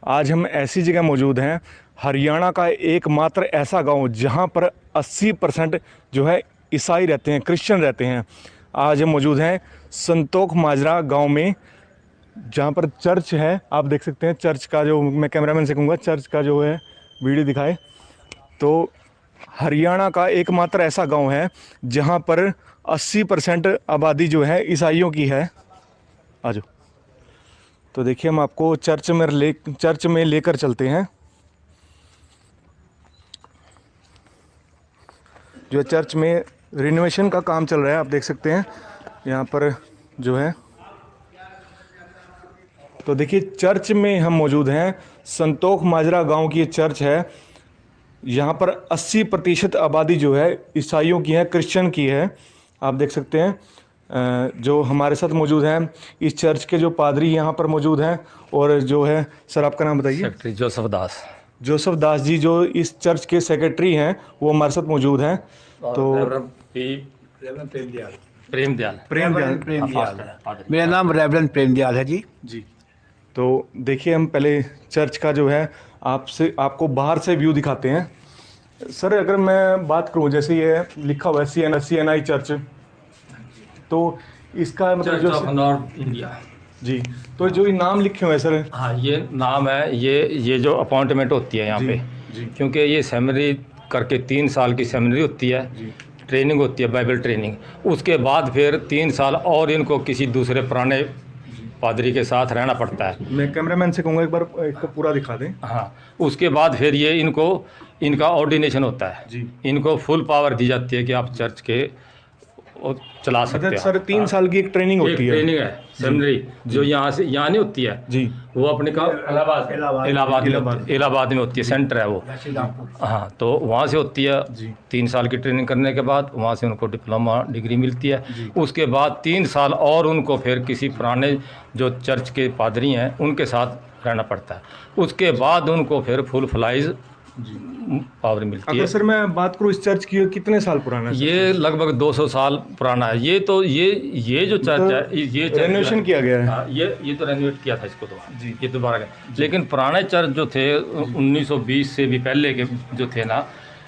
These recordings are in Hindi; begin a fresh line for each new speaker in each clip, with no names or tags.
आज हम ऐसी जगह मौजूद हैं, हरियाणा का एकमात्र ऐसा गांव जहां पर 80% जो है ईसाई रहते हैं, क्रिश्चियन रहते हैं। आज हम मौजूद हैं संतोख माजरा गांव में, जहां पर चर्च है। आप देख सकते हैं चर्च का, जो मैं कैमरामैन से कहूँगा चर्च का जो है वीडियो दिखाए। तो हरियाणा का एकमात्र ऐसा गांव है जहां पर 80% आबादी जो है ईसाइयों की है। आ जाओ। तो देखिए हम आपको चर्च में लेकर चलते हैं। जो चर्च में रिनोवेशन का काम चल रहा है, आप देख सकते हैं यहाँ पर जो है। तो देखिए चर्च में हम मौजूद हैं, संतोख माजरा गांव की ये चर्च है। यहाँ पर 80% आबादी जो है ईसाइयों की है, क्रिश्चियन की है। आप देख सकते हैं जो हमारे साथ मौजूद हैं इस चर्च के जो पादरी यहाँ पर मौजूद हैं। और जो है सर आपका नाम बताइए।
सेक्रेटरी
जोसेफ दास जी जो इस चर्च के सेक्रेटरी हैं, वो हमारे साथ मौजूद हैं। तो
प्रेमदयाल
मेरा नाम रेवरेंड प्रेमदयाल है जी।
तो देखिए हम पहले चर्च का जो है आपको बाहर से व्यू दिखाते हैं। सर अगर मैं बात करूं, जैसे ये लिखा हुआ है CNI चर्च, तो इसका मतलब जो
नॉर्थ इंडिया
जी, तो जो ये नाम लिखे हुए हैं सर।
हाँ, ये नाम है। ये जो अपॉइंटमेंट होती है यहाँ पे, क्योंकि ये सेमिनरी करके 3 साल की सेमिनरी होती है, ट्रेनिंग होती है, बाइबल ट्रेनिंग। उसके बाद फिर 3 साल और इनको किसी दूसरे पुराने पादरी के साथ रहना पड़ता है।
मैं कैमरामैन से कहूँगा एक बार इसका पूरा दिखा दें।
हाँ, उसके बाद फिर ये इनका ऑर्डिनेशन होता है
जी।
इनको फुल पावर दी जाती है कि आप चर्च के चला सकते हैं।
सर 3 साल की एक ट्रेनिंग होती है।
ट्रेनिंग है सेमिनरी, जो यहाँ नहीं होती है
जी,
वो अपने का इलाहाबाद में होती है, सेंटर है वो। हाँ, तो वहाँ से होती है। 3 साल की ट्रेनिंग करने के बाद वहाँ से उनको डिप्लोमा डिग्री मिलती है। उसके बाद 3 साल और उनको फिर किसी पुराने जो चर्च के पादरी हैं उनके साथ रहना पड़ता है। उसके बाद उनको फिर फुल फ्लाइज पावर मिलती है।
अगर सर मैं बात करूँ इस चर्च की, कितने साल पुराना है?
ये लगभग 200 साल पुराना है। ये जो चर्च है, ये
रेनोवेशन किया गया है।
ये तो रेनोवेट किया था इसको, तो ये दोबारा गया। लेकिन पुराने चर्च जो थे 1920 से भी पहले के जो थे ना,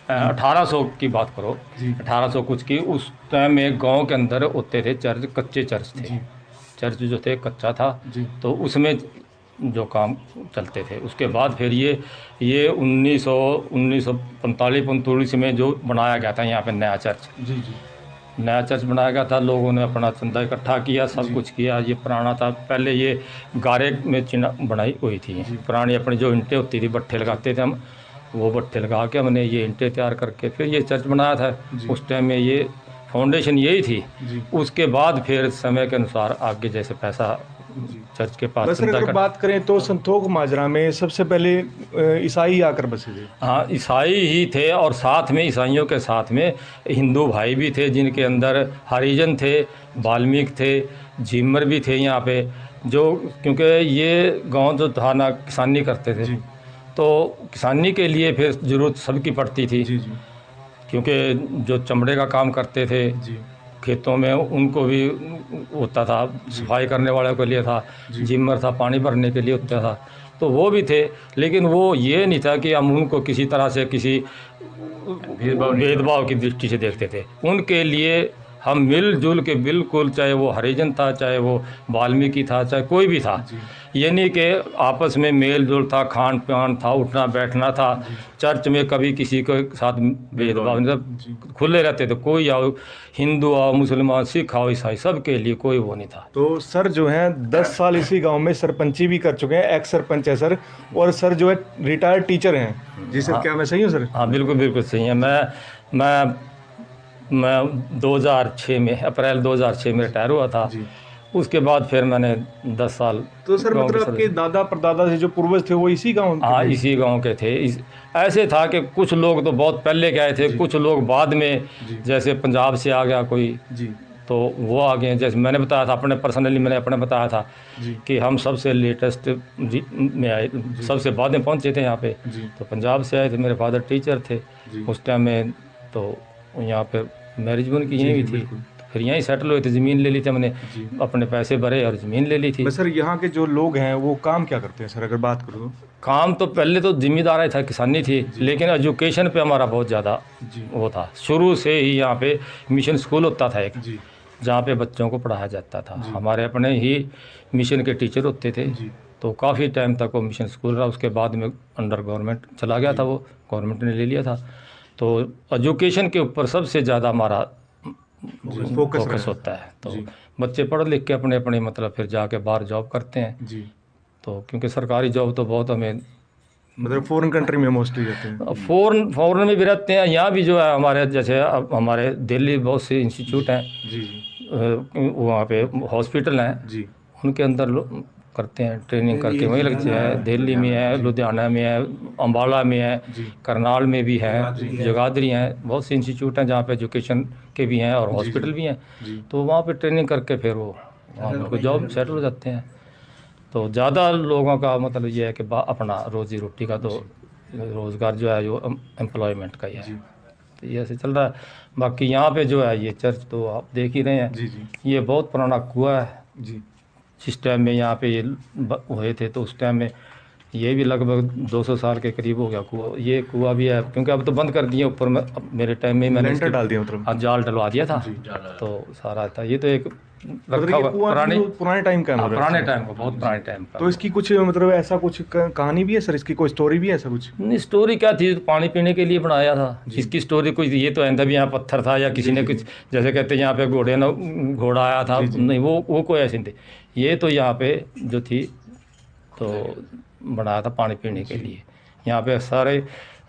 1800 की बात करो, 1800 कुछ की, उस टाइम में गांव के अंदर होते थे चर्च, कच्चे चर्च थे। चर्च जो थे कच्चा था, तो उसमें जो काम चलते थे। उसके बाद फिर ये 1945 में जो बनाया गया था यहाँ पे नया चर्च। नया चर्च बनाया गया था, लोगों ने अपना चंदा इकट्ठा किया, सब कुछ किया। ये पुराना था, पहले ये गारे में चिना बनाई हुई थी। पुरानी अपनी जो ईंटें होती थी, भट्ठे लगाते थे हम, वो भट्ठे लगा के हमने ये ईंटें तैयार करके फिर ये चर्च बनाया था। उस टाइम में ये फाउंडेशन यही थी। उसके बाद फिर समय के अनुसार आगे जैसे पैसा चर्च के पास।
बस अगर बात करें तो संतोख माजरा में सबसे पहले ईसाई आकर बसे थे।
हाँ, ईसाई ही थे, और साथ में ईसाइयों के साथ में हिंदू भाई भी थे, जिनके अंदर हरिजन थे, वाल्मीकि थे, झिम्मर भी थे यहाँ पे। जो क्योंकि ये गांव जो था ना, किसानी करते थे, तो किसानी के लिए फिर ज़रूरत सबकी पड़ती थी। क्योंकि जो चमड़े का काम करते थे खेतों में, उनको भी होता था, सफाई करने वाले के लिए था, जिम्मर था, पानी भरने के लिए होता था, तो वो भी थे। लेकिन वो ये नहीं था कि हम उनको किसी तरह से किसी भेदभाव की दृष्टि से देखते थे। उनके लिए हम मिलजुल के बिल्कुल, चाहे वो हरिजन था, चाहे वो वाल्मीकि था, चाहे कोई भी था, ये नहीं कि आपस में मेल जोल था, खान पान था, उठना बैठना था। चर्च में कभी किसी के साथ भेदभाव नहीं था, खुले रहते थे। कोई आओ, हिंदू आओ, मुसलमान, सिख आओ, ईसाई, सबके लिए कोई वो नहीं था।
तो सर जो है 10 साल इसी गांव में सरपंची भी कर चुके हैं, एक्स सरपंच है सर, और सर जो है रिटायर्ड टीचर हैं जी सर। क्या मैं सही हूँ सर?
हाँ, बिल्कुल सही है। मैं 2006 में, अप्रैल 2006 में रिटायर हुआ था। उसके बाद फिर मैंने 10 साल।
तो सर मतलब आपके दादा परदादा से जो पूर्वज थे वो इसी गांव?
हाँ, इसी गांव के थे। ऐसे था कि कुछ लोग तो बहुत पहले के आए थे, कुछ लोग बाद में, जैसे पंजाब से आ गया कोई, तो वो आ गए। जैसे मैंने बताया था, मैंने अपने बताया था कि हम सबसे लेटेस्ट में आए, सबसे बाद में पहुँचे थे यहाँ पे। तो पंजाब से आए थे, मेरे फादर टीचर थे उस टाइम में, तो यहाँ पे मैरिज भी उनकी यहीं भी थी। फिर यहीं सेटल हुए थे, ज़मीन ले ली थी हमने, अपने पैसे भरे और ज़मीन ले ली थी।
बस सर यहाँ के जो लोग हैं वो काम क्या करते हैं सर, अगर बात करूँ तो?
काम तो पहले तो जिम्मेदारी था, किसानी थी, लेकिन एजुकेशन पे हमारा बहुत ज़्यादा वो था। शुरू से ही यहाँ पे मिशन स्कूल होता था एक,
जी
जहाँ पे बच्चों को पढ़ाया जाता था। हमारे अपने ही मिशन के टीचर होते थे, तो काफ़ी टाइम तक वो मिशन स्कूल रहा। उसके बाद में अंडर गवर्नमेंट चला गया था, वो गवर्नमेंट ने ले लिया था। तो एजुकेशन के ऊपर सबसे ज़्यादा हमारा फोकस होता है। तो बच्चे पढ़ लिख के अपने अपने मतलब फिर जाके बाहर जॉब करते हैं।
जी,
तो क्योंकि सरकारी जॉब तो बहुत हमें,
मतलब फॉरेन कंट्री में मोस्टली रहते हैं।
फॉरेन में भी रहते हैं, यहाँ भी जो है हमारे जैसे अब हमारे दिल्ली बहुत से इंस्टीट्यूट हैं,
जी जी
वहाँ पे हॉस्पिटल हैं,
जी
उनके अंदर लोग करते हैं, ट्रेनिंग करके वहीं लगते हैं। दिल्ली में है, लुधियाना में है, अम्बाला में है, करनाल में भी है, जगाधरी हैं, बहुत से इंस्टीट्यूट हैं जहाँ पे एजुकेशन के भी हैं और हॉस्पिटल भी हैं। तो वहाँ पे ट्रेनिंग करके फिर वो वहाँ पे जॉब सेटल हो जाते हैं। तो ज़्यादा लोगों का मतलब ये है कि अपना रोज़ी रोटी का तो रोज़गार जो है जो एम्प्लॉयमेंट का ही है। तो ये ऐसे चल रहा है। बाकी यहाँ पे जो है ये चर्च तो आप देख ही रहे हैं।
जी जी
ये बहुत पुराना कुआं है।
जी
जिस टाइम में यहाँ पे ये हुए थे तो उस टाइम में ये भी लगभग 200 साल के करीब हो गया कुआं। ये कुआं भी है, क्योंकि अब तो बंद कर दिए ऊपर में। अब मेरे टाइम में मैंने
लेंटर डाल दिया मतलब।
हाँ, जाल डलवा दिया था। तो सारा था, ये तो एक
मतलब
रखा
ये
हुआ
कुआं पुराने टाइम का है,
हाँ,
मतलब
पुराने
ऐसा?
टाइम का, बहुत पुराने टाइम का।
तो इसकी कुछ मतलब ऐसा कुछ कहानी भी है सर, इसकी कोई स्टोरी भी है ऐसा कुछ?
नहीं, स्टोरी क्या थी, पानी पीने के लिए बनाया था। इसकी स्टोरी कुछ ये तो है भी यहाँ पत्थर था या किसी ने कुछ जैसे कहते हैं यहाँ पे घोड़ा आया था, नहीं वो कोई ऐसे नहीं थे। ये तो यहाँ पे जो थी तो बनाया था पानी पीने के लिए। यहाँ पे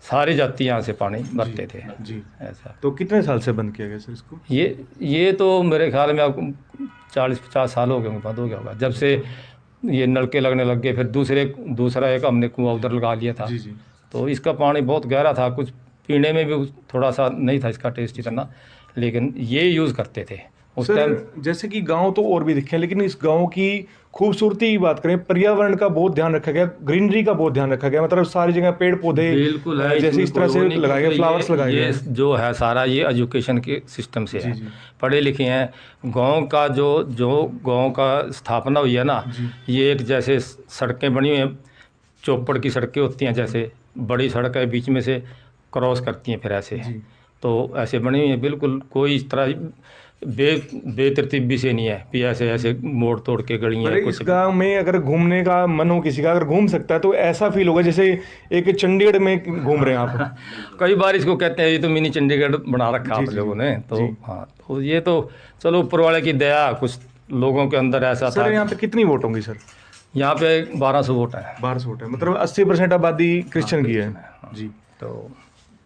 सारी जाति यहाँ से पानी भरते थे
जी।
ऐसा।
तो कितने साल से बंद किया गया सर इसको?
ये तो मेरे ख्याल में आपको 40-50 साल हो गए होंगे, बंद हो गया होगा जब से ये नलके लगने लग गए। फिर दूसरा एक हमने कुआं उधर लगा लिया था।
जी जी
तो इसका पानी बहुत गहरा था, कुछ पीने में भी थोड़ा सा नहीं था इसका टेस्ट इतना, लेकिन ये यूज़ करते थे उस टाइम।
सर जैसे कि गांव तो और भी दिखे हैं, लेकिन इस गांव की खूबसूरती की बात करें, पर्यावरण का बहुत ध्यान रखा गया, ग्रीनरी का बहुत ध्यान रखा गया, मतलब सारी जगह पेड़ पौधे
बिल्कुल है,
जैसे इस तरह से लगाए गए, फ्लावर्स लगाए
ये
गए।
जो है सारा ये एजुकेशन के सिस्टम से है। पढ़े लिखे हैं। गांव का जो गांव का स्थापना हुई है ना, ये एक जैसे सड़कें बनी हुई हैं, चौपड़ की सड़कें होती हैं, जैसे बड़ी सड़क है बीच में से क्रॉस करती हैं, फिर ऐसे तो ऐसे बनी हुई है। बिल्कुल कोई इस तरह बेतरतीबी से नहीं है कि ऐसे मोड़ तोड़ के गलियां हैं।
इस गांव में अगर घूमने का मन हो किसी का, अगर घूम सकता है तो ऐसा फील होगा जैसे एक चंडीगढ़ में घूम रहे हैं आप।
कई बार इसको कहते हैं ये तो मिनी चंडीगढ़ बना रखा आप लोगों ने। तो हाँ, तो ये तो चलो ऊपर वाले की दया, कुछ लोगों के अंदर ऐसा था।
सर यहाँ पे कितनी वोट होंगी सर?
यहाँ पे 1200 वोट है।
1200 वोट है, मतलब 80% आबादी क्रिश्चियन की है जी।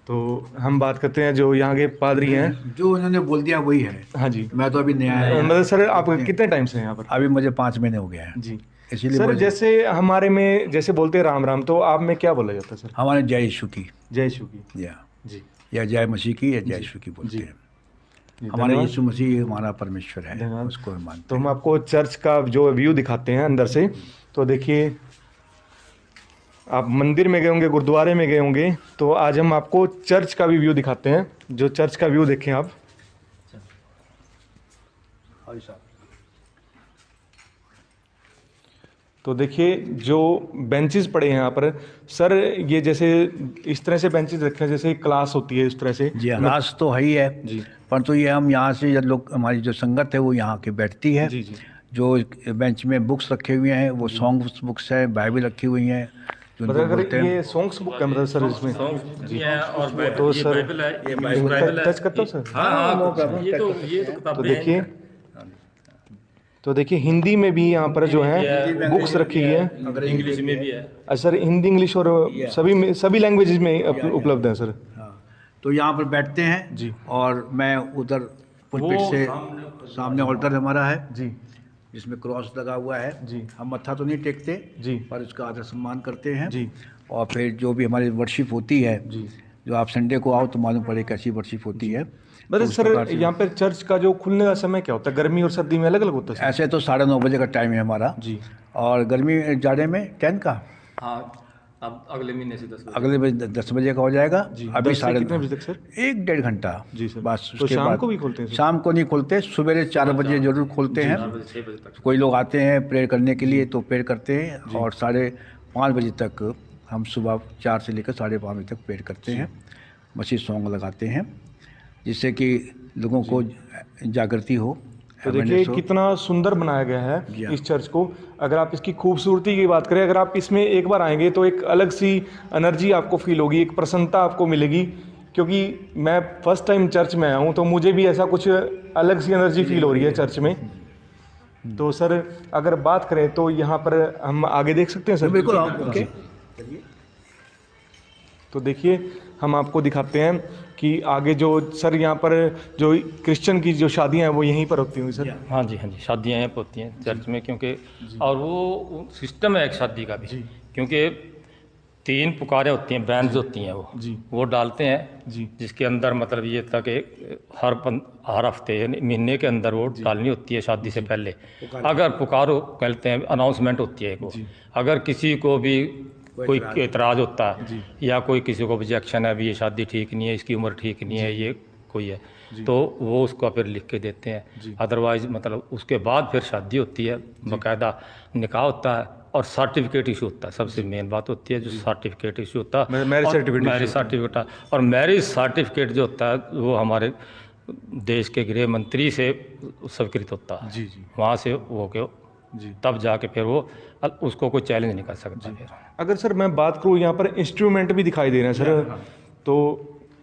तो हम बात करते हैं जो यहाँ के पादरी हैं।
जो उन्होंने बोल दिया वही है।
हाँ जी।
मैं तो अभी नया आया।
मतलब सर आप कितने टाइम से हैं यहाँ पर?
अभी मुझे 5 महीने हो गए हैं
जी।
इसीलिए
सर जैसे हमारे में जैसे बोलते हैं राम राम, तो आप में क्या बोला जाता है सर?
हमारे जय यीशु की,
जय यीशु की
जी, या जय मसीह की, या जय यीशु की बोलते हैं। हमारे यीशु मसीह हमारा परमेश्वर है, उसको हम मानते हैं।
तो हम आपको चर्च का जो व्यू दिखाते हैं अंदर से। तो देखिए, आप मंदिर में गए होंगे, गुरुद्वारे में गए होंगे, तो आज हम आपको चर्च का भी व्यू दिखाते हैं। जो चर्च का व्यू देखें आप। तो देखिए जो बेंचेस पड़े हैं यहाँ पर सर, ये जैसे इस तरह से बेंचेस रखे हैं जैसे क्लास होती है, इस तरह से।
जी, क्लास तो है ही है
जी।
परंतु ये हम यहाँ से जब लोग, हमारी जो संगत है वो यहाँ के बैठती है।
जी जी।
जो बेंच में बुक्स रखे हुए हैं वो सॉन्ग्स बुक्स है, बाइबल रखी हुई हैं जो
मतलब अगर ये सॉन्ग्स बुक है मतलब सर इसमें
जी है। और
तो
ये
सर
बाइबल है, ये बाइबल है।
टच करता हूँ सर।
हाँ, ये तो किताबें
तो देखिए, तो देखिए हिंदी में भी यहाँ पर जो है बुक्स रखी हुई है,
इंग्लिश में भी है।
सर हिंदी इंग्लिश और सभी लैंग्वेजेस में उपलब्ध है सर।
हाँ, तो यहाँ पर बैठते हैं
जी।
और मैं उधर पुलपिट से सामने ऑल्टर हमारा है
जी
जिसमें क्रॉस लगा हुआ है
जी।
हम मत्था तो नहीं टेकते
जी
पर उसका आदर सम्मान करते हैं
जी।
और फिर जो भी हमारी वर्शिप होती है
जी।
जो आप संडे को आओ तो मालूम पड़े कैसी वर्शिप होती है।
मतलब सर यहाँ पर चर्च का जो खुलने का समय क्या होता है, गर्मी और सर्दी में अलग अलग होता है सर?
ऐसे तो 9:30 बजे का टाइम है हमारा
जी।
और गर्मी जाड़े में 10 का
हाँ, अब अगले महीने से 10
अगले बजे 10 बजे का हो जाएगा। अभी
10 से कितने बजे तक सर?
1-1.5 घंटा
जी सर।
बस।
तो
उसके
शाम
बाद
को भी खोलते हैं सर?
शाम को नहीं खोलते, सवेरे 4 बजे जरूर खोलते हैं।
6 बजे तक।
कोई लोग आते हैं प्रेयर करने के लिए तो प्रेयर करते हैं, और 5:30 बजे तक हम सुबह 4 से लेकर 5:30 बजे तक प्रेयर करते हैं। मसीह सॉन्ग लगाते हैं जिससे कि लोगों को जागृति हो,
तो देखिए
awareness हो।
कितना सुंदर बनाया गया
जी
है
हाँ।
इस चर्च को। अगर आप इसकी खूबसूरती की बात करें, अगर आप इसमें एक बार आएंगे तो एक अलग सी एनर्जी आपको फील होगी, एक प्रसन्नता आपको मिलेगी। क्योंकि मैं फर्स्ट टाइम चर्च में आया हूँ तो मुझे भी ऐसा कुछ अलग सी एनर्जी फील हो रही है चर्च में। तो सर अगर बात करें तो यहाँ पर हम आगे देख सकते हैं सर?
बिल्कुल आप ओके।
तो देखिए हम आपको दिखाते हैं कि आगे जो सर यहाँ पर जो क्रिश्चियन की जो शादियाँ हैं वो यहीं पर होती होंगी सर?
हाँ जी, हाँ जी, शादियाँ यहाँ पे होती हैं चर्च में, क्योंकि और वो सिस्टम है एक शादी का भी, क्योंकि 3 पुकारें होती हैं, बैंड्स होती हैं वो डालते हैं
जी।
जिसके अंदर मतलब ये था कि हर हफ्ते यानी महीने के अंदर वो डालनी होती है शादी से पहले। अगर पुकारो कहते हैं, अनाउंसमेंट होती है एक वो। अगर किसी को भी कोई एतराज़ होता है या कोई किसी को ऑब्जेक्शन है, अभी ये शादी ठीक नहीं है, इसकी उम्र ठीक नहीं है, ये कोई है, तो वो उसको फिर लिख के देते हैं। अदरवाइज़ मतलब उसके बाद फिर शादी होती है, बाकायदा निकाह होता है और सर्टिफिकेट इशू होता है। सबसे मेन बात होती है जो सर्टिफिकेट इशू होता है,
मैरिज सर्टिफिकेट।
Marriage certificate. और मैरिज सर्टिफिकेट जो होता है वो हमारे देश के गृह मंत्री से स्वीकृत होता है।
जी जी
वहाँ से वो के
जी।
तब जाके फिर वो उसको कोई चैलेंज नहीं कर सकता फिर।
अगर सर मैं बात करूँ, यहाँ पर इंस्ट्रूमेंट भी दिखाई दे रहे हैं सर, तो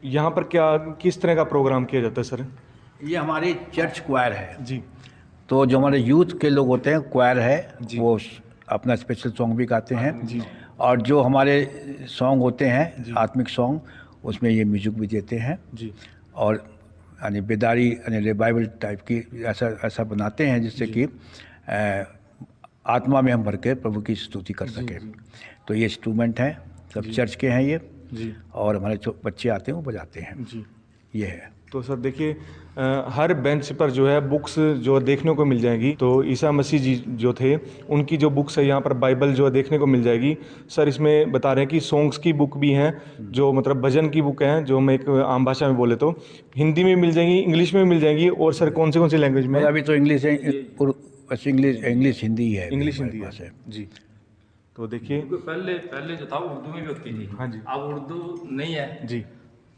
यहाँ पर क्या किस तरह का प्रोग्राम किया जाता है सर?
ये हमारी चर्च क्वायर है।
जी
तो जो हमारे यूथ के लोग होते हैं, क्वायर है, वो अपना स्पेशल सॉन्ग भी गाते हैं। और जो हमारे सॉन्ग होते हैं आत्मिक सॉन्ग, उसमें ये म्यूजिक भी देते हैं।
जी।
और यानी बेदारी यानी रिवाइवल टाइप की ऐसा बनाते हैं जिससे कि आत्मा में हम भर के प्रभु की स्तुति कर सकें। तो ये इंस्ट्रूमेंट हैं, सब चर्च के हैं ये।
जी।
और हमारे जो बच्चे आते हैं वो बजाते हैं।
जी।
ये है।
तो सर देखिए हर बेंच पर जो है बुक्स जो देखने को मिल जाएगी। तो ईसा मसीह जी जो थे उनकी जो बुक्स है, यहाँ पर बाइबल जो है देखने को मिल जाएगी। सर इसमें बता रहे हैं कि सॉन्ग्स की बुक भी हैं, जो मतलब भजन की बुक हैं, जो हम एक आम भाषा में बोले तो हिंदी में मिल जाएंगी, इंग्लिश में मिल जाएंगी। और सर कौन सी लैंग्वेज में?
अभी तो इंग्लिश है, इंग्लिश हिंदी है।
इंग्लिश हिंदी है जी। तो देखिए
पहले जो था उर्दू में भी होती थी।
हाँ जी।
अब उर्दू नहीं है
जी।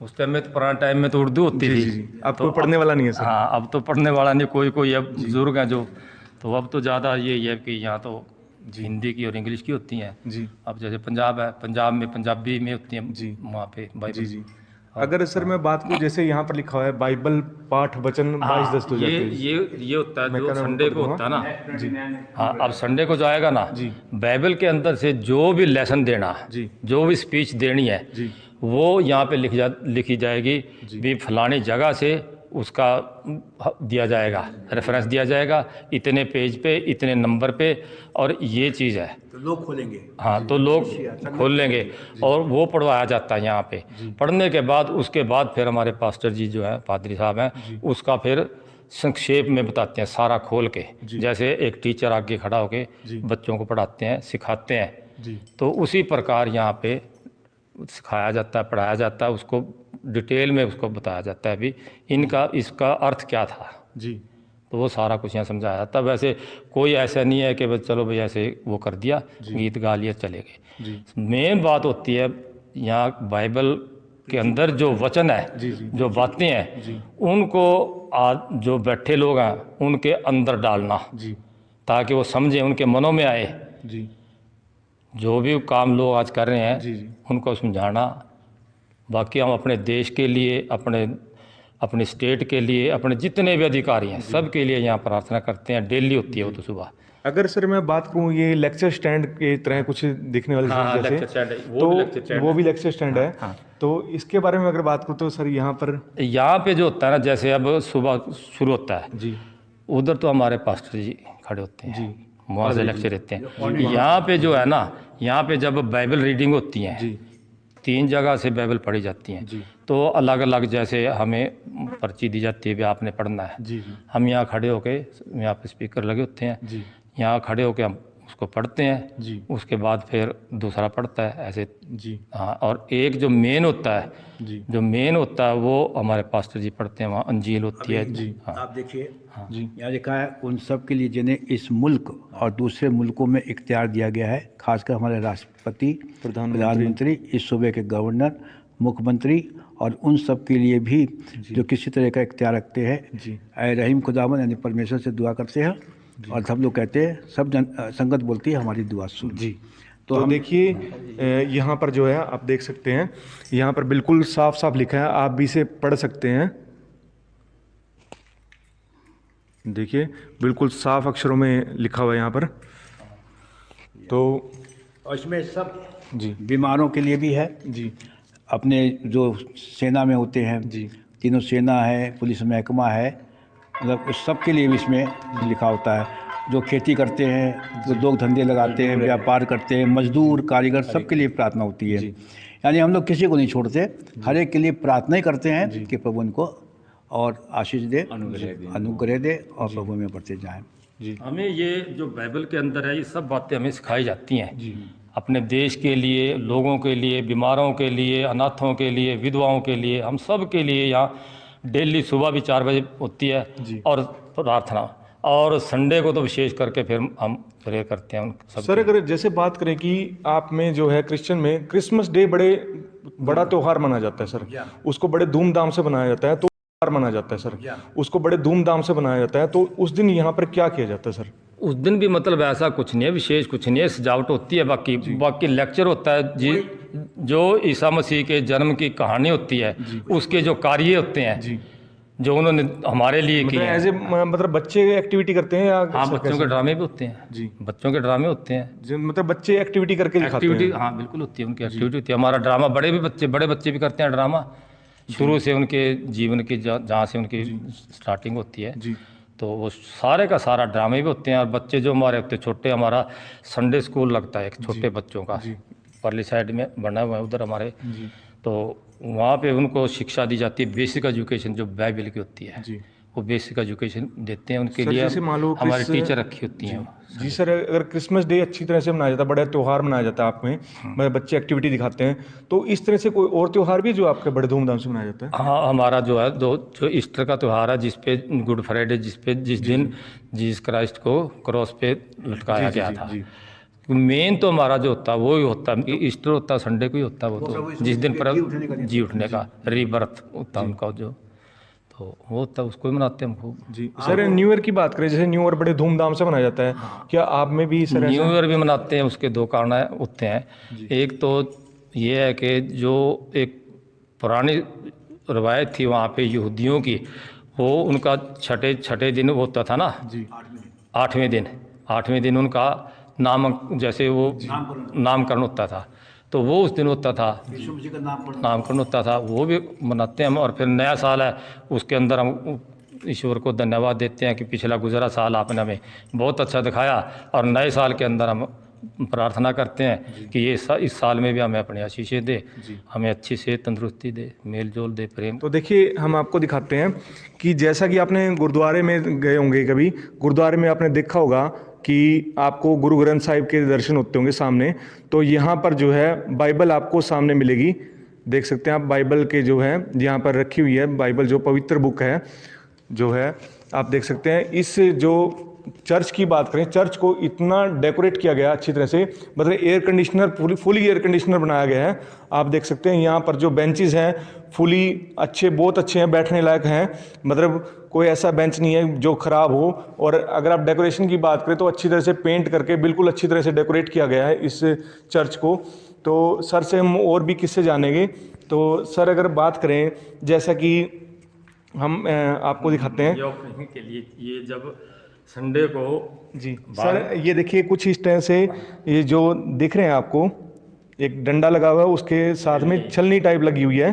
उस टाइम में तो पुराने टाइम में तो उर्दू होती थी।
जी। अब कोई पढ़ने वाला नहीं है सर?
हाँ, अब तो पढ़ने वाला नहीं, कोई अब बुजुर्ग हैं जो, तो अब तो ज़्यादा यही है कि यहाँ तो हिंदी की और इंग्लिश की होती हैं।
जी।
अब जैसे पंजाब है, पंजाब में पंजाबी में होती हैं
जी।
वहाँ पे बाइबल।
जी। अगर सर मैं बात करूँ, जैसे यहाँ पर लिखा हुआ है बाइबल पाठ वचन 22 दस्तूर
ये होता है जो
मैं
संडे को
पढ़
होता है ना
जी।
हाँ, अब संडे को जो आएगा ना
जी।
बाइबल के अंदर से जो भी लेसन देना,
जी।
जो भी स्पीच देनी है,
जी।
वो यहाँ पे लिखी जाएगी भी फलानी जगह से उसका दिया जाएगा, रेफरेंस दिया जाएगा, इतने पेज पे, इतने नंबर पे, और ये चीज़ है।
तो लोग खोलेंगे।
हाँ, तो लोग खोल लेंगे और वो पढ़वाया जाता है यहाँ पे। पढ़ने के बाद उसके बाद फिर हमारे पास्टर जी जो है, पादरी साहब हैं, उसका फिर संक्षेप में बताते हैं सारा खोल के। जैसे एक टीचर आगे खड़ा होके बच्चों को पढ़ाते हैं, सिखाते हैं, तो उसी प्रकार यहाँ पे सिखाया जाता है, पढ़ाया जाता है, उसको डिटेल में उसको बताया जाता है भी इसका अर्थ क्या था
जी।
तो वो सारा कुछ यहाँ समझाया जाता है। वैसे कोई ऐसा नहीं है कि बस चलो भाई ऐसे वो कर दिया, गीत गा लिया चले गए। मेन बात होती है यहाँ बाइबल के अंदर जो वचन है, जो बातें हैं, उनको जो बैठे लोग हैं उनके अंदर डालना, ताकि वो समझें, उनके मनों में आए।
जी।
जो भी काम लोग आज कर रहे हैं उनको समझाना। बाकी हम अपने देश के लिए, अपने स्टेट के लिए, अपने जितने भी अधिकारी हैं सब के लिए यहाँ प्रार्थना करते हैं, डेली होती है वो तो सुबह।
अगर सर मैं बात करूँ, ये लेक्चर स्टैंड के तरह कुछ दिखने वाले
हाँ,
जैसे,
लेक्चर स्टैंड है,
तो वो भी लेक्चर स्टैंड है। तो इसके बारे में अगर बात करूँ तो सर यहाँ
पे जो होता है ना, जैसे अब सुबह शुरू होता है
जी,
उधर तो हमारे पास्टर जी खड़े होते हैं
जी,
वहाँ से लेक्चर देते हैं। यहाँ पे जो है ना, यहाँ पे जब बाइबल रीडिंग होती है, 3 जगह से बाइबल पढ़ी जाती हैं, तो अलग अलग जैसे हमें पर्ची दी जाती है भी आपने पढ़ना है। हम यहाँ खड़े होके, यहाँ पे स्पीकर लगे होते हैं, यहाँ खड़े होके हम उसको पढ़ते हैं
जी
उसके बाद फिर दूसरा पढ़ता है ऐसे।
जी
हाँ, और एक जो मेन होता है,
जी
जो मेन होता है वो हमारे पास्टर जी पढ़ते हैं, वहाँ अंजील होती है।
जी
हाँ
आप देखिए
जी
यहाँ लिखा है उन सब के लिए जिन्हें इस मुल्क और दूसरे मुल्कों में इख्तियार दिया गया है, खासकर हमारे राष्ट्रपति, प्रधानमंत्री, इस सूबे के गवर्नर, मुख्यमंत्री और उन सब के लिए भी जो किसी तरह का इख्तियार रखते हैं।
जी
ऐ रहीम खुदावन यानी परमेश्वर से दुआ करते हैं और सब लोग कहते हैं, सब संगत बोलती है हमारी दुआ सुन।
जी
तो
तो
हम
देखिए यहाँ पर जो है आप देख सकते हैं, यहाँ पर बिल्कुल साफ साफ लिखा है, आप भी इसे पढ़ सकते हैं। देखिए बिल्कुल साफ अक्षरों में लिखा हुआ है यहाँ पर। तो
और इसमें सब
जी
बीमारों के लिए भी है,
जी
अपने जो सेना में होते हैं,
जी
तीनों सेना है, पुलिस महकमा है, मतलब उस सब के लिए भी इसमें लिखा होता है। जो खेती करते हैं, जो लोग धंधे लगाते हैं, व्यापार करते हैं, मजदूर, कारीगर, सब के लिए प्रार्थना होती है। यानी हम लोग किसी को नहीं छोड़ते, हर एक के लिए प्रार्थना ही करते हैं कि प्रभु उनको और आशीष दे, अनुग्रह दे और प्रभु में बढ़ते जाएं।
जी
हमें ये जो बाइबल के अंदर है ये सब बातें हमें सिखाई जाती हैं अपने देश के लिए, लोगों के लिए, बीमारों के लिए, अनाथों के लिए, विधवाओं के लिए, हम सब के लिए यहाँ डेली सुबह भी 4 बजे होती है और प्रार्थना, और संडे को तो विशेष करके फिर हम प्रेयर करते हैं उन सब।
सर अगर जैसे बात करें कि आप में जो है क्रिश्चियन में क्रिसमस डे बड़ा त्योहार माना जाता है सर, उसको बड़े धूमधाम से मनाया जाता है, तो त्योहार माना जाता है सर, उसको बड़े धूमधाम से मनाया जाता है, तो उस दिन यहाँ पर क्या किया जाता है सर?
उस दिन भी मतलब ऐसा कुछ नहीं है, विशेष कुछ नहीं है, सजावट होती है, बाकी लेक्चर होता है जी, जो ईसा मसीह के जन्म की कहानी होती है, उसके जो कार्य होते हैं जो उन्होंने हमारे लिए किए हैं।
एज ए मतलब बच्चे एक्टिविटी करते हैं या
हाँ, बच्चों के ड्रामे भी होते हैं
जी,
बच्चों के ड्रामे होते हैं,
मतलब बच्चे एक्टिविटी करके दिखाते हैं।
एक्टिविटी हाँ बिल्कुल होती है, उनकी एक्टिविटी होती है। हमारा ड्रामा बड़े बच्चे भी करते हैं ड्रामा, शुरू से उनके जीवन की जहाँ से उनकी स्टार्टिंग होती है,
जी
तो वो सारे का सारा ड्रामे भी होते हैं। और बच्चे जो हमारे होते हैं छोटे, हमारा संडे स्कूल लगता है एक छोटे बच्चों का, परली साइड में बना हुआ है उधर हमारे, तो वहाँ पे उनको शिक्षा दी जाती है, बेसिक एजुकेशन जो बाइबल की होती है,
जी
वो बेसिक एजुकेशन देते हैं उनके
सर,
लिए।
जैसे मान लो
हमारे टीचर रखी होती हैं।
जी सर, अगर क्रिसमस डे अच्छी तरह से मनाया जाता है, बड़ा त्यौहार मनाया जाता है आप में, मतलब बच्चे एक्टिविटी दिखाते हैं, तो इस तरह से कोई और त्यौहार भी है जो आपके बड़े धूमधाम से मनाया जाता है?
हाँ, हमारा जो है जो ईस्टर का त्यौहार है, जिसपे गुड फ्राइडे, जिस दिन जीसस क्राइस्ट को क्रॉस पे लटकाया गया था, मेन तो हमारा जो होता है वो ही होता है, ईस्टर होता है, संडे को ही होता है, वो तो जिस दिन पर जी उठने का रीबर्थ होता है उनका, जो तो वो होता है उसको ही मनाते हैं हम खूब।
जी सर, न्यू ईयर की बात करें, जैसे न्यू ईयर बड़े धूमधाम से मनाया जाता है, क्या आप में भी सर
न्यू ईयर भी मनाते हैं, उसके 2 कारण होते हैं। एक तो ये है कि जो एक पुरानी रवायत थी वहाँ पे यहूदियों की, वो उनका छठे दिन वो होता था ना जी, 8वें दिन उनका जैसे वो नामकरण होता था, तो वो उस दिन होता था, नामकरण होता था, वो भी मनाते हैं हम। और फिर नया साल है, उसके अंदर हम ईश्वर को धन्यवाद देते हैं कि पिछला गुजरा साल आपने हमें बहुत अच्छा दिखाया, और नए साल के अंदर हम प्रार्थना करते हैं कि ये इस साल में भी हमें अपनी आशीषें दे, हमें अच्छी सेहत, तंदुरुस्ती दे, मेल जोल दे, प्रेम।
तो देखिए हम आपको दिखाते हैं कि जैसा कि आपने गुरुद्वारे में गए होंगे, कभी गुरुद्वारे में आपने देखा होगा कि आपको गुरु ग्रंथ साहिब के दर्शन होते होंगे सामने, तो यहाँ पर जो है बाइबल आपको सामने मिलेगी, देख सकते हैं आप बाइबल के जो है यहाँ पर रखी हुई है, बाइबल जो पवित्र बुक है जो है आप देख सकते हैं। इस जो चर्च की बात करें, चर्च को इतना डेकोरेट किया गया अच्छी तरह से, मतलब air conditioner, fully air conditioner बनाया गया है। आप देख सकते हैं यहाँ पर जो बेंचेस हैं फुली अच्छे, बहुत अच्छे हैं, बैठने लायक हैं, मतलब कोई ऐसा बेंच नहीं है जो ख़राब हो। और अगर आप डेकोरेशन की बात करें तो अच्छी तरह से पेंट करके बिल्कुल अच्छी तरह से डेकोरेट किया गया है इस चर्च को। तो सर से हम और भी किससे जानेंगे, तो सर अगर बात करें, जैसा कि हम आपको दिखाते हैं
के लिए ये जब संडे को
जी सर, ये देखिए कुछ इस तरह से ये जो दिख रहे हैं आपको, एक डंडा लगा हुआ है, उसके साथ में छलनी टाइप लगी हुई है,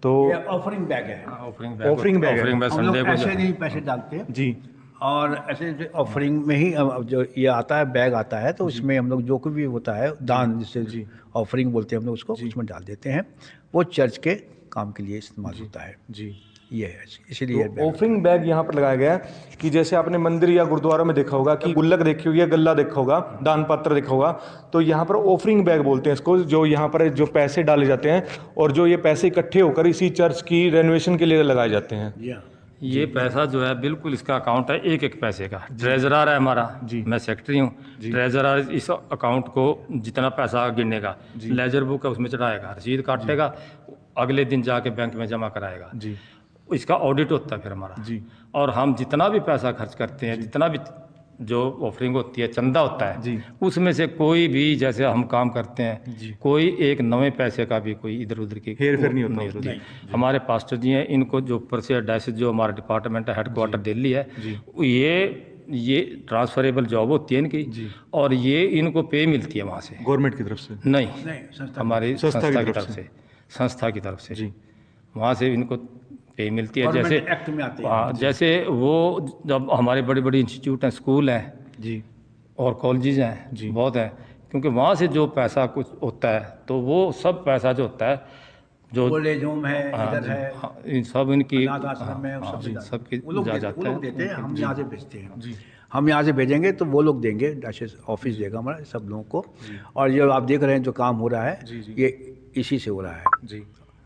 तो
ऑफरिंग बैग है।
ऑफरिंग बैग
हम लोग
संडे को
ऐसे नहीं पैसे डालते हैं
जी,
और ऐसे ऑफरिंग में ही अब जो ये आता है, बैग आता है, तो इसमें हम लोग जो कुछ भी होता है दान, जिससे ऑफरिंग बोलते हैं हम लोग उसको, उसमें डाल देते हैं। वो चर्च के काम के लिए इस्तेमाल होता है।
जी
ये है, इसीलिए
तो ऑफरिंग बैग यहाँ पर लगाया गया है कि जैसे आपने मंदिर या गुरुद्वारा में देखा होगा कि गुल्लक देखी होगी या गल्ला देखा होगा, दान पात्र देखा होगा, तो यहाँ पर ऑफरिंग बैग बोलते हैं इसको, जो यहाँ पर जो पैसे डाले जाते हैं और जो ये पैसे इकट्ठे होकर इसी चर्च की रेनोवेशन के लिए लगाए जाते हैं।
ये पैसा जो है बिल्कुल इसका अकाउंट है एक एक पैसे का। ट्रेजरर है हमारा, मैं सेक्रेटरी हूँ। ट्रेजरर इस अकाउंट को जितना पैसा गिनेगा, लेजर बुक है उसमें चढ़ाएगा, रसीद काटेगा, अगले दिन जाके बैंक में जमा कराएगा।
जी,
इसका ऑडिट होता है फिर हमारा।
जी,
और हम जितना भी पैसा खर्च करते हैं, जितना भी जो ऑफरिंग होती है, चंदा होता है,
जी,
उसमें से कोई भी, जैसे हम काम करते हैं,
जी,
कोई एक नवे पैसे का भी कोई इधर उधर की
हेर फेर नहीं होता
होती। हमारे पास्टर जी हैं, इनको जो ऊपर से एड्रेस, जो हमारा डिपार्टमेंट है, हेडक्वार्टर दिल्ली है, ये ट्रांसफरेबल जॉब होती है इनकी, और ये इनको पे मिलती है वहाँ से,
गवर्नमेंट की तरफ से
नहीं,
संस्था
हमारी संस्था की तरफ से, संस्था की तरफ से
जी,
वहाँ से इनको पे मिलती है।
गवर्नमेंट
जैसे
एक्ट में आते हैं।
हाँ, जैसे वो जब हमारे बड़ी बड़ी इंस्टीट्यूट हैं, स्कूल हैं
जी,
और कॉलेजेस हैं,
जी।
बहुत हैं, क्योंकि वहाँ से जो पैसा कुछ होता है, तो वो सब पैसा जो होता है, जो
ओल्ड होम है, इधर है,
हाँ, इन सब इनकी
अनाथ आश्रम है,
हाँ,
सब
जी,
इधर।
सबकी
वो लोग
जा
वो
जाता
लोग
है।
देते हैं, हम यहाँ से भेजते हैं। हम यहाँ से भेजेंगे तो वो लोग देंगे, ऑफिस देगा हमारा सब लोगों को। और जो आप देख रहे हैं जो काम हो रहा है, ये इसी से हो रहा है,
जी,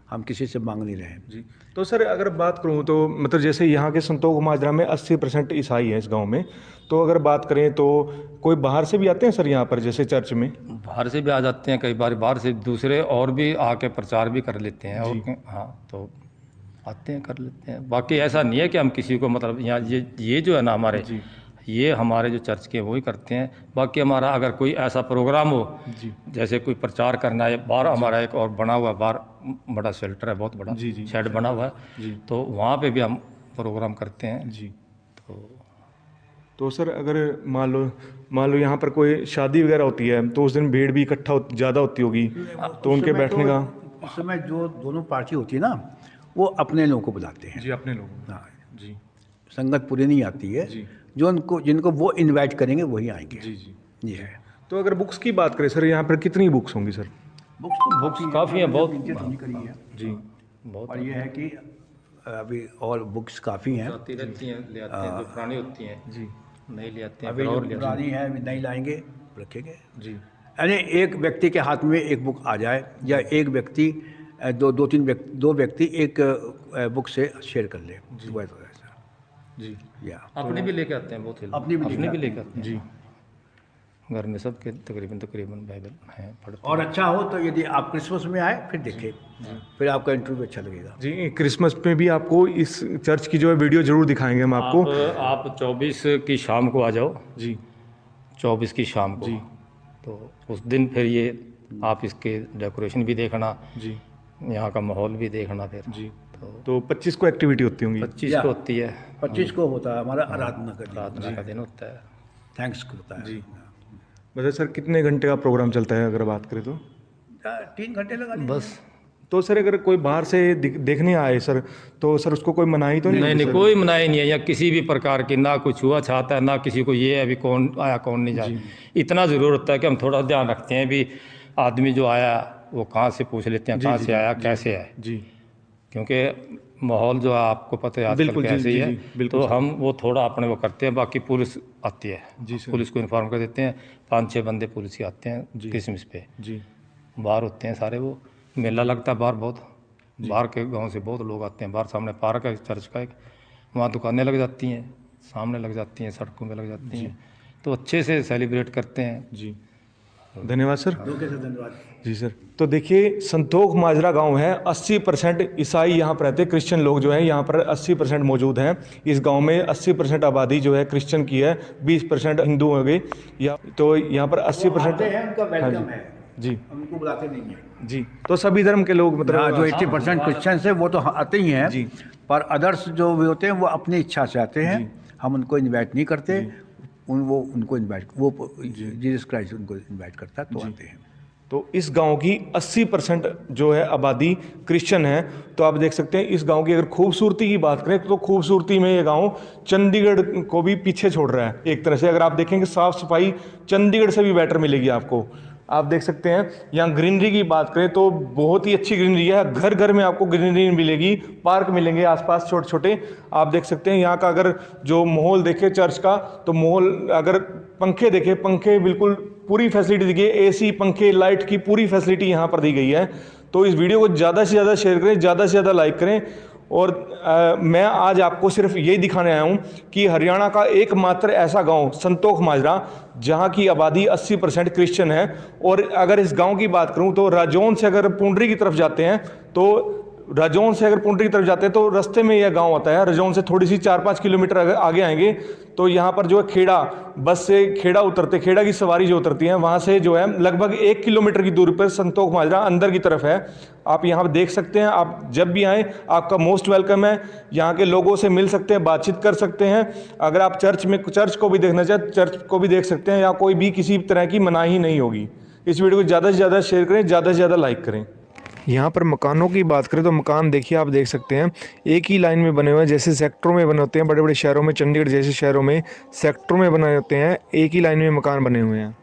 हम किसी से मांग नहीं रहे हैं।
जी। तो सर अगर बात करूँ तो मतलब जैसे यहाँ के संतोख माजरा में 80% ईसाई हैं इस गांव में, तो अगर बात करें तो कोई बाहर से भी आते हैं सर यहाँ पर, जैसे चर्च में?
बाहर से भी आ जाते हैं, कई बार बाहर से दूसरे और भी आके प्रचार भी कर लेते हैं, और हाँ, तो आते हैं, कर लेते हैं। बाकी ऐसा नहीं है कि हम किसी को, मतलब यहाँ ये जो है ना हमारे, ये हमारे जो चर्च के वही करते हैं। बाकी हमारा अगर कोई ऐसा प्रोग्राम हो, जैसे कोई प्रचार करना है, बाहर हमारा एक और बना हुआ, बाहर बड़ा शेल्टर है, बहुत बड़ा शेड बना हुआ है, तो वहाँ पे भी हम प्रोग्राम करते हैं।
जी। तो सर अगर मान लो यहाँ पर कोई शादी वगैरह होती है तो उस दिन भीड़ भी इकट्ठा ज़्यादा होती होगी, तो उनके बैठने का?
उस समय जो दोनों पार्टी होती है ना, वो अपने लोगों को बुलाते हैं।
जी, अपने लोग।
हाँ,
जी,
संगत पूरी नहीं आती है।
जी,
जो जिनको वो इनवाइट करेंगे वही आएंगे।
जी, जी।
ये है।
तो अगर बुक्स की बात करें सर, यहाँ पर कितनी बुक्स होंगी सर?
बुक्स काफ़ी हैं, बहुत
करी है।
जी,
बहुत
और ये है कि अभी और बुक्स काफ़ी हैं।
आती रहती हैं, ले आते हैं, जो पुरानी होती हैं
जी,
नहीं ले आते हैं,
अभी
फिर
जो
और ले आते
पुरानी है अभी नहीं लाएंगे, रखेंगे।
जी,
यानी एक व्यक्ति के हाथ में एक बुक आ जाए, या एक व्यक्ति दो व्यक्ति एक बुक से शेयर कर ले, तो ऐसा
जी,
या
हैं। अपने भी लेके आते हैं, बहुत ही
अपनी भी
लेके आते हैं।
जी।
घर में सबके तकरीबन बाइबल हैं, पढ़ते
और अच्छा हो तो यदि आप क्रिसमस में आए फिर देखें, फिर आपका इंटरव्यू अच्छा लगेगा।
जी, क्रिसमस पे भी आपको इस चर्च की जो है वीडियो जरूर दिखाएंगे हम आपको।
आप 24 की शाम को आ जाओ,
जी,
24 की शाम को, तो उस दिन फिर ये आप इसके डेकोरेशन भी देखना,
जी,
यहाँ का माहौल भी देखना। फिर
जी। तो 25 को एक्टिविटी होती होंगी?
25 को होती है,
25 को होता है हमारा आराधना का दिन,
प्रार्थना का दिन होता है।
थैंक्स को होता है।
जी। मतलब सर कितने घंटे का प्रोग्राम चलता है अगर बात करें तो?
3 घंटे लगा
बस।
तो सर अगर कोई बाहर से देखने आए सर, तो सर उसको कोई मनाही तो नहीं?
नहीं, कोई मनाही नहीं है, या किसी भी प्रकार की, ना कुछ हुआ चाहता है, ना किसी को ये है अभी कौन आया कौन नहीं जाए। इतना ज़रूर होता है कि हम थोड़ा ध्यान रखते हैं भी, आदमी जो आया वो कहाँ से पूछ लेते हैं, कहाँ से आया, कैसे है,
जी,
क्योंकि माहौल जो है आपको पता है आजकल
बिल्कुल,
कैसे
जी,
ही
जी,
है,
जी, बिल्कुल
तो
सर।
हम वो थोड़ा अपने वो करते हैं। बाकी पुलिस आती है,
जी सर।
पुलिस को इन्फॉर्म कर देते हैं, 5-6 बंदे पुलिस के आते हैं क्रिसमस पे,
जी,
बाहर होते हैं सारे। वो मेला लगता है बाहर, बहुत बाहर के गांव से बहुत लोग आते हैं। बाहर सामने पार्क है चर्च का एक, वहाँ दुकानें लग जाती हैं, सामने लग जाती हैं, सड़कों पे लग जाती हैं, तो अच्छे से सेलिब्रेट करते हैं।
जी। धन्यवाद सर।
धन्यवाद।
जी सर। तो देखिए संतोख माजरा गांव है, 80% ईसाई यहाँ पर रहते हैं, क्रिश्चियन लोग जो हैं यहाँ पर 80% मौजूद हैं। इस गांव में 80% आबादी जो है क्रिश्चियन की है, 20% हिंदू हो गए, या तो यहाँ पर 80%
है, उनका वेलकम है
जी,
उनको बुलाते नहीं है
जी। तो सभी धर्म के लोग मतलब
जो 80% क्रिश्चियन है वो तो आते ही हैं
जी।
पर अदर्स जो भी होते हैं वो अपनी इच्छा से आते हैं, हम उनको इनवाइट नहीं करते। उनको इनवाइट, वो जीसस क्राइस्ट उनको इनवाइट करता है तो आते हैं।
तो इस गांव की 80% जो है आबादी क्रिश्चियन है। तो आप देख सकते हैं इस गांव की अगर खूबसूरती की बात करें तो खूबसूरती में ये गांव चंडीगढ़ को भी पीछे छोड़ रहा है एक तरह से। अगर आप देखेंगे साफ सफाई चंडीगढ़ से भी बेटर मिलेगी आपको। आप देख सकते हैं। यहाँ ग्रीनरी की बात करें तो बहुत ही अच्छी ग्रीनरी है, घर घर में आपको ग्रीनरी मिलेगी, पार्क मिलेंगे आसपास छोटे छोटे। आप देख सकते हैं यहाँ का अगर जो माहौल देखे चर्च का, तो माहौल अगर पंखे देखे, पंखे बिल्कुल पूरी फैसिलिटी देखिए, एसी, पंखे, लाइट की पूरी फैसिलिटी यहाँ पर दी गई है। तो इस वीडियो को ज़्यादा से ज़्यादा शेयर करें, ज़्यादा से ज़्यादा लाइक करें। और मैं आज आपको सिर्फ यही दिखाने आया हूँ कि हरियाणा का एकमात्र ऐसा गांव संतोख माजरा जहाँ की आबादी 80% क्रिश्चियन है। और अगर इस गांव की बात करूँ तो राजौन से अगर पुंडरी की तरफ जाते हैं तो राजौन से अगर पुंडरी की तरफ जाते हैं तो रास्ते में यह गांव आता है। राजौन से थोड़ी सी 4-5 किलोमीटर आगे आएंगे तो यहाँ पर जो है खेड़ा, बस से खेड़ा उतरते, खेड़ा की सवारी जो उतरती है वहाँ से जो है लगभग 1 किलोमीटर की दूरी पर संतोख माजरा अंदर की तरफ है। आप यहाँ पर देख सकते हैं। आप जब भी आएँ आपका मोस्ट वेलकम है। यहाँ के लोगों से मिल सकते हैं, बातचीत कर सकते हैं। अगर आप चर्च को भी देखना चाहें, चर्च को भी देख सकते हैं। या कोई भी किसी तरह की मनाही नहीं होगी। इस वीडियो को ज़्यादा से ज़्यादा शेयर करें, ज़्यादा से ज़्यादा लाइक करें। यहाँ पर मकानों की बात करें तो मकान देखिए, आप देख सकते हैं एक ही लाइन में बने हुए हैं, जैसे सेक्टरों में बने होते हैं बड़े बड़े शहरों में, चंडीगढ़ जैसे शहरों में सेक्टरों में बने होते हैं, एक ही लाइन में मकान बने हुए हैं।